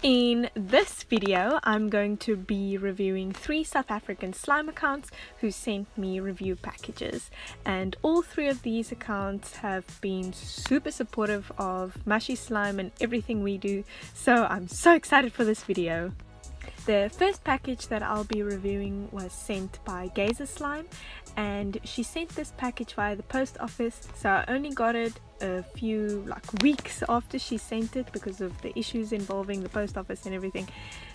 In this video, I'm going to be reviewing 3 South African slime accounts who sent me review packages, and all 3 of these accounts have been super supportive of Mushy Slime and everything we do, so I'm so excited for this video. The first package that I'll be reviewing was sent by Gazerslime, and she sent this package via the post office, so I only got it a few weeks after she sent it because of the issues involving the post office and everything.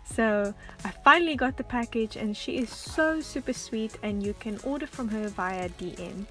So I finally got the package, and she is so super sweet, and you can order from her via DM.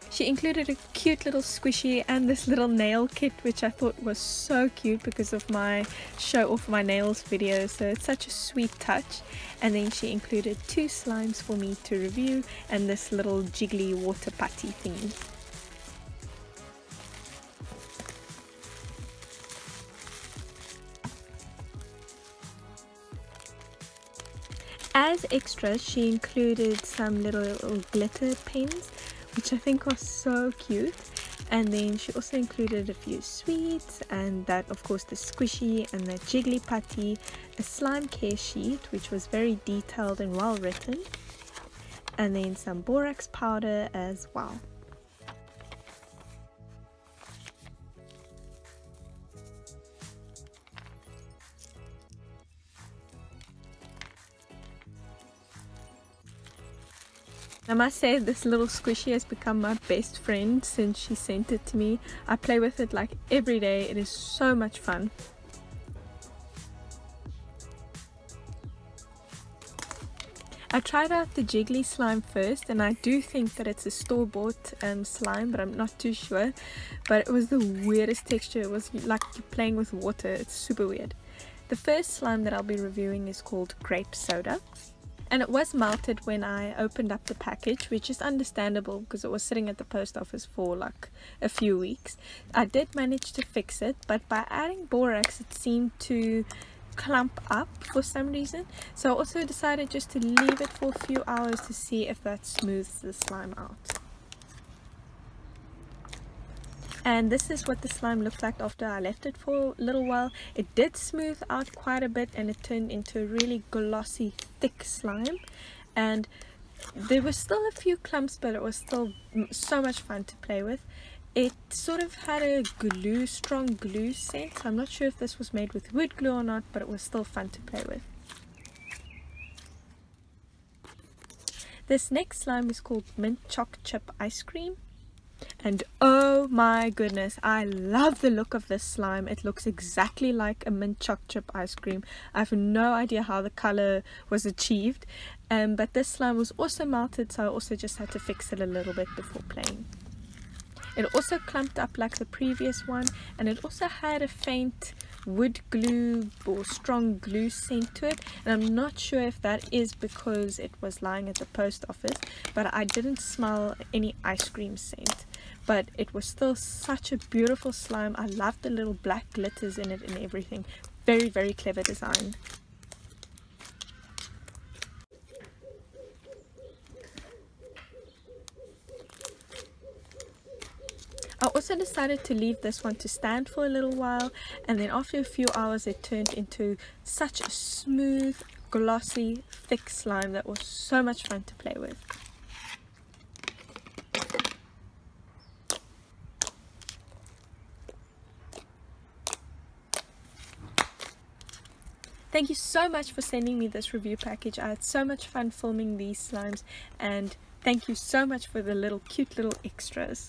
She included a cute little squishy and this little nail kit, which I thought was so cute because of my show off my nails video, so it's such a sweet touch. And then she included 2 slimes for me to review and this little jiggly water putty thingy. As extras, she included some little glitter pens, which I think are so cute, and then she also included a few sweets, and that of course the squishy and the jiggly putty, a slime care sheet which was very detailed and well written, and then some borax powder as well. I must say, this little squishy has become my best friend since she sent it to me. I play with it like every day. It is so much fun. I tried out the jiggly slime first, and I do think that it's a store-bought slime, but I'm not too sure. But it was the weirdest texture. It was like you're playing with water. It's super weird. The first slime that I'll be reviewing is called Grape Soda. And it was melted when I opened up the package, which is understandable because it was sitting at the post office for like a few weeks. I did manage to fix it, but by adding borax it seemed to clump up for some reason. So I also decided just to leave it for a few hours to see if that smooths the slime out. And this is what the slime looked like after I left it for a little while. It did smooth out quite a bit, and it turned into a really glossy, thick slime. And there were still a few clumps, but it was still so much fun to play with. It sort of had a strong glue scent. I'm not sure if this was made with wood glue or not, but it was still fun to play with. This next slime is called Mint Choc Chip Ice Cream. And oh my goodness, I love the look of this slime. It looks exactly like a mint choc chip ice cream. I have no idea how the color was achieved, but this slime was also melted, so I also just had to fix it a little bit before playing. It also clumped up like the previous one, and it also had a faint wood glue or strong glue scent to it, and I'm not sure if that is because it was lying at the post office, but I didn't smell any ice cream scent. But it was still such a beautiful slime. I loved the little black glitters in it and everything. Very, very clever design. I also decided to leave this one to stand for a little while, and then after a few hours it turned into such a smooth, glossy, thick slime that was so much fun to play with. Thank you so much for sending me this review package. I had so much fun filming these slimes, and thank you so much for the cute little extras.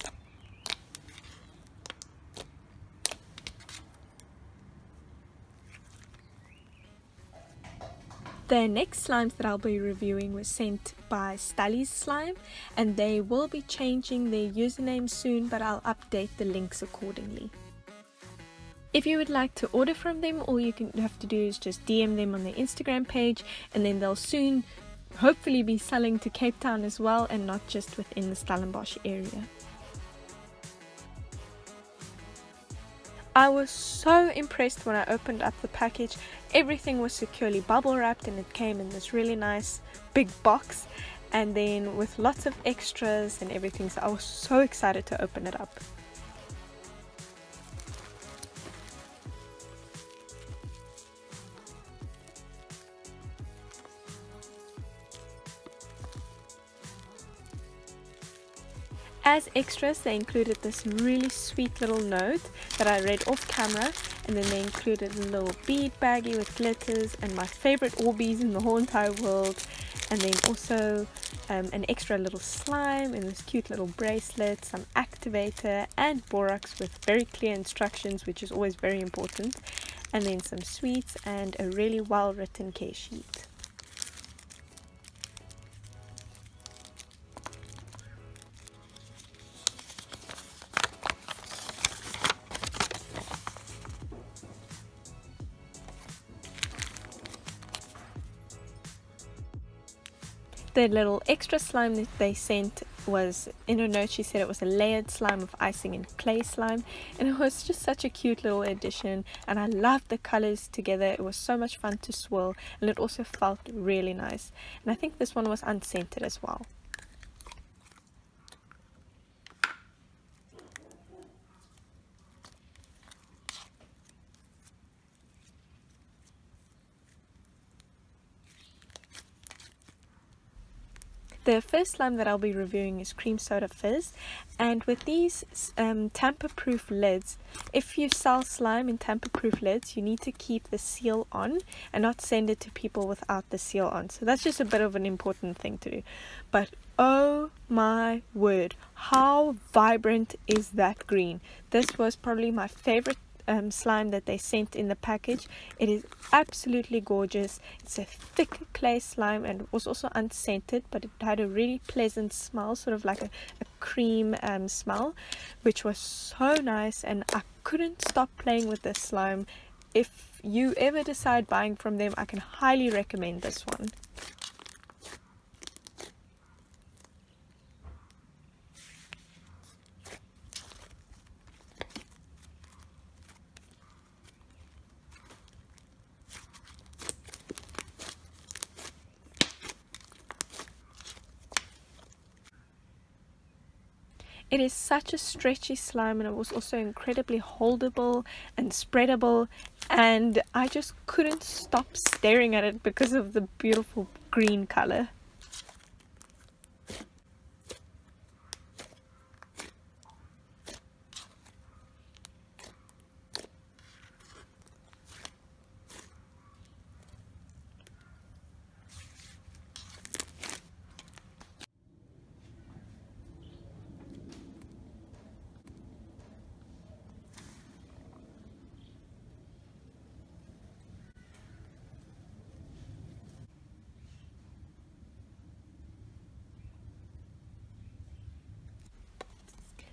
The next slimes that I'll be reviewing were sent by Stellies Slime, and they will be changing their username soon, but I'll update the links accordingly. If you would like to order from them, all you have to do is just DM them on their Instagram page, and then they'll soon hopefully be selling to Cape Town as well, and not just within the Stellenbosch area. I was so impressed when I opened up the package. Everything was securely bubble wrapped, and it came in this really nice big box, and then with lots of extras and everything, so I was so excited to open it up. As extras, they included this really sweet little note that I read off camera, and then they included a little bead baggie with glitters and my favorite Orbeez in the whole entire world, and then also an extra little slime in this cute little bracelet, some activator and borax with very clear instructions, which is always very important, and then some sweets and a really well written care sheet. The little extra slime that they sent was, in her note she said it was a layered slime of icing and clay slime, and it was just such a cute little addition, and I loved the colors together. It was so much fun to swirl, and it also felt really nice, and I think this one was unscented as well. The first slime that I'll be reviewing is Creamsoda Fez, and with these tamper-proof lids, if you sell slime in tamper-proof lids, you need to keep the seal on and not send it to people without the seal on. So that's just a bit of an important thing to do. But oh my word, how vibrant is that green! This was probably my favorite slime that they sent in the package. It is absolutely gorgeous. It's a thick clay slime and it was also unscented, but it had a really pleasant smell, sort of like a cream smell, which was so nice, and I couldn't stop playing with this slime. If you ever decide buying from them, I can highly recommend this one. It is such a stretchy slime, and it was also incredibly holdable and spreadable, and I just couldn't stop staring at it because of the beautiful green color.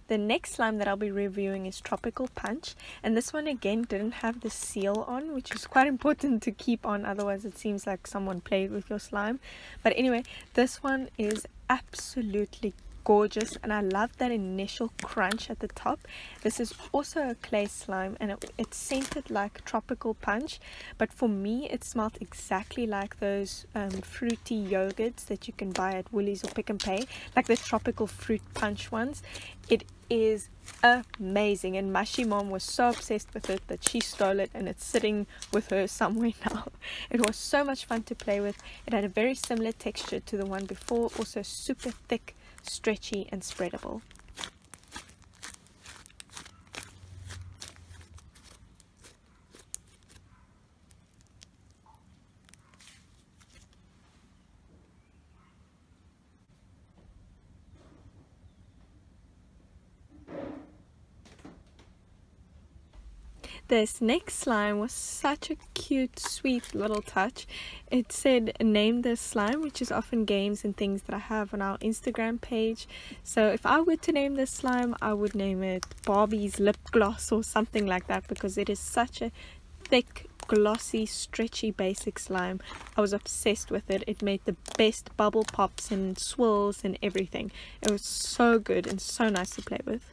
The next slime that I'll be reviewing is Tropical Punch, and this one again didn't have the seal on, which is quite important to keep on, otherwise it seems like someone played with your slime. But anyway, this one is absolutely gorgeous, and I love that initial crunch at the top. This is also a clay slime, and it's scented like Tropical Punch, but for me it smelled exactly like those fruity yogurts that you can buy at Woolies or Pick n Pay, like the tropical fruit punch ones. It is amazing, and Mushy Mom was so obsessed with it that she stole it, and it's sitting with her somewhere now. It was so much fun to play with. It had a very similar texture to the one before, also super thick, stretchy and spreadable. This next slime was such a cute, sweet little touch. It said name this slime, which is often games and things that I have on our Instagram page. So if I were to name this slime, I would name it Barbie's Lipgloss or something like that, because it is such a thick, glossy, stretchy basic slime. I was obsessed with it. It made the best bubble pops and swirls and everything. It was so good and so nice to play with.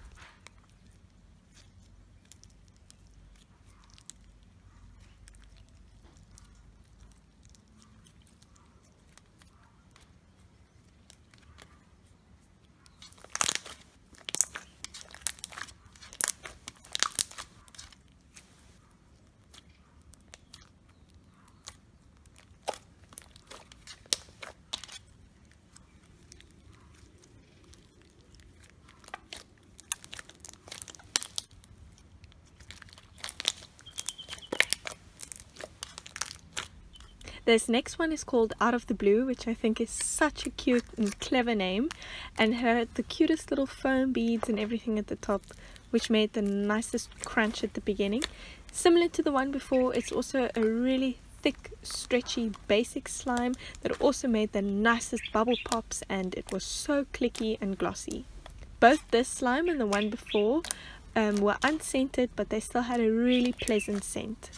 This next one is called Out of the Blue, which I think is such a cute and clever name, and had the cutest little foam beads and everything at the top, which made the nicest crunch at the beginning. Similar to the one before, it's also a really thick, stretchy, basic slime that also made the nicest bubble pops, and it was so clicky and glossy. Both this slime and the one before were unscented, but they still had a really pleasant scent.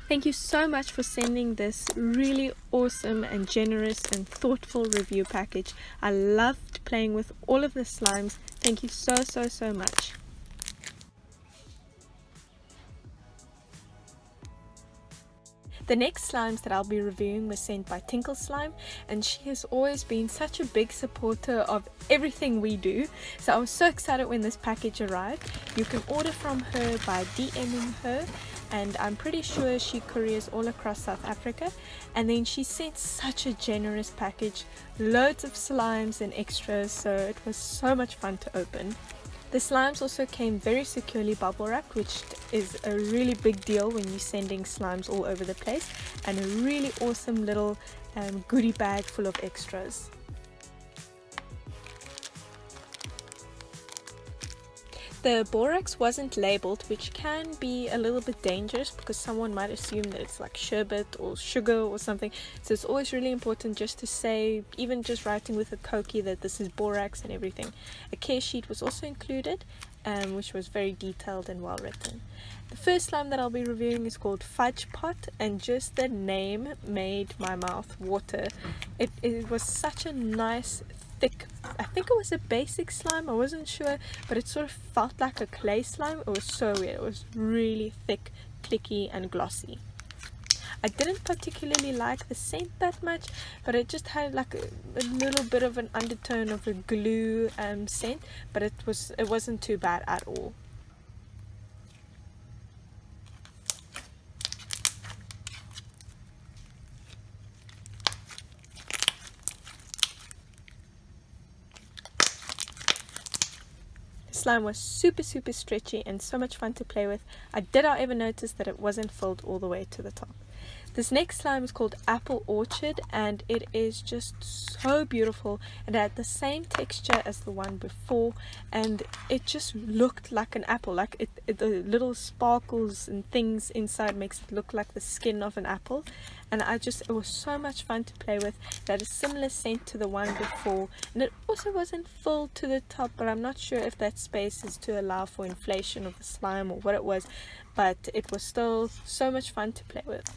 Thank you so much for sending this really awesome and generous and thoughtful review package. I loved playing with all of the slimes. Thank you so much. The next slimes that I'll be reviewing was sent by Tinkle Slime, and she has always been such a big supporter of everything we do. So I was so excited when this package arrived. You can order from her by DMing her, and I'm pretty sure she couriers all across South Africa. And then she sent such a generous package, loads of slimes and extras, so it was so much fun to open. The slimes also came very securely bubble wrapped, which is a really big deal when you're sending slimes all over the place, and a really awesome little goodie bag full of extras. The borax wasn't labeled, which can be a little bit dangerous because someone might assume that it's like sherbet or sugar or something. So it's always really important just to say, even just writing with a Koki, that this is borax and everything. A care sheet was also included, which was very detailed and well written. The first slime that I'll be reviewing is called Fudge Pot, and just the name made my mouth water. It was such a nice thick, I think it was a basic slime, I wasn't sure, but it sort of felt like a clay slime. It was so weird. It was really thick, clicky and glossy. I didn't particularly like the scent that much, but it just had like a little bit of an undertone of a glue scent, but it wasn't too bad at all. Slime was super stretchy and so much fun to play with. I did however notice that it wasn't filled all the way to the top. This next slime is called Apple Orchard, and it is just so beautiful. It had the same texture as the one before, and it just looked like an apple. Like the little sparkles and things inside makes it look like the skin of an apple. And it was so much fun to play with. It had a similar scent to the one before, and it also wasn't filled to the top, but I'm not sure if that space is to allow for inflation of the slime or what it was, but it was still so much fun to play with.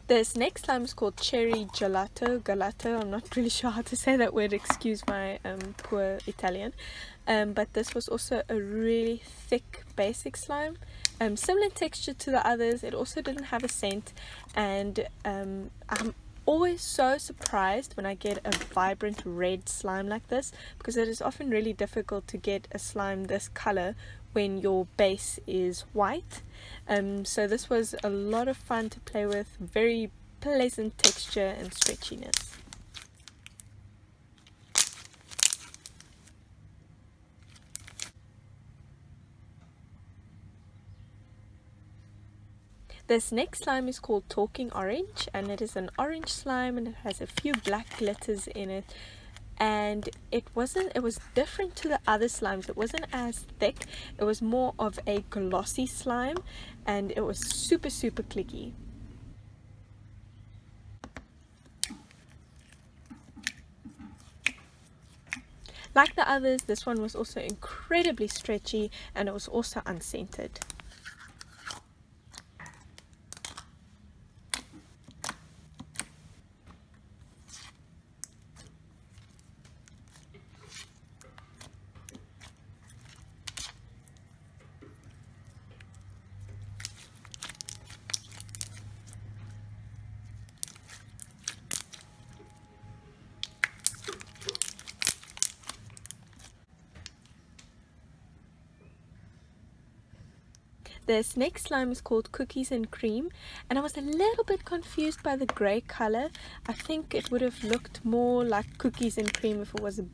This next slime is called Cherry Gelato. I'm not really sure how to say that word, excuse my poor Italian. But this was also a really thick basic slime. Similar texture to the others. It also didn't have a scent, and I'm always so surprised when I get a vibrant red slime like this, because it is often really difficult to get a slime this color when your base is white. So this was a lot of fun to play with, very pleasant texture and stretchiness. This next slime is called Talking Orange, and it is an orange slime, and it has a few black glitters in it. And it was different to the other slimes. It wasn't as thick. It was more of a glossy slime, and it was super clicky. Like the others, this one was also incredibly stretchy, and it was also unscented. This next slime is called Cookies and Cream, and I was a little bit confused by the grey colour. I think it would have looked more like cookies and cream if it was a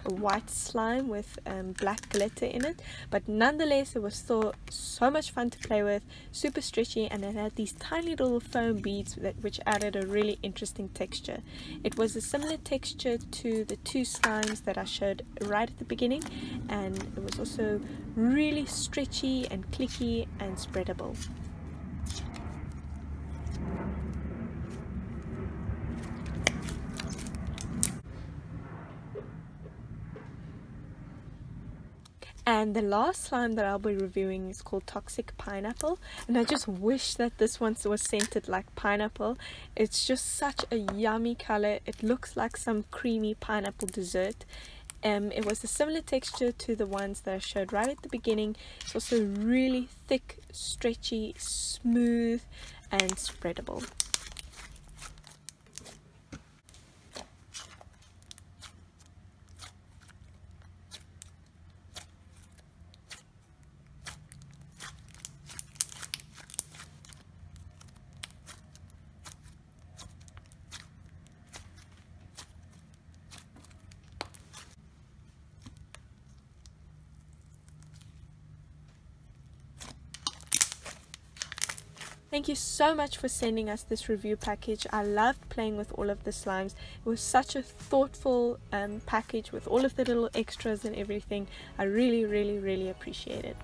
white slime with black glitter in it, but nonetheless it was still so much fun to play with, super stretchy, and it had these tiny little foam beads which added a really interesting texture. It was a similar texture to the two slimes that I showed right at the beginning, and it was also really stretchy and clicky and spreadable. And the last slime that I'll be reviewing is called Toxic Pineapple, and I just wish that this one was scented like pineapple. It's just such a yummy color. It looks like some creamy pineapple dessert. It was a similar texture to the ones that I showed right at the beginning. It's also really thick, stretchy, smooth, and spreadable. Thank you so much for sending us this review package. I loved playing with all of the slimes. It was such a thoughtful package with all of the little extras and everything. I really appreciate it.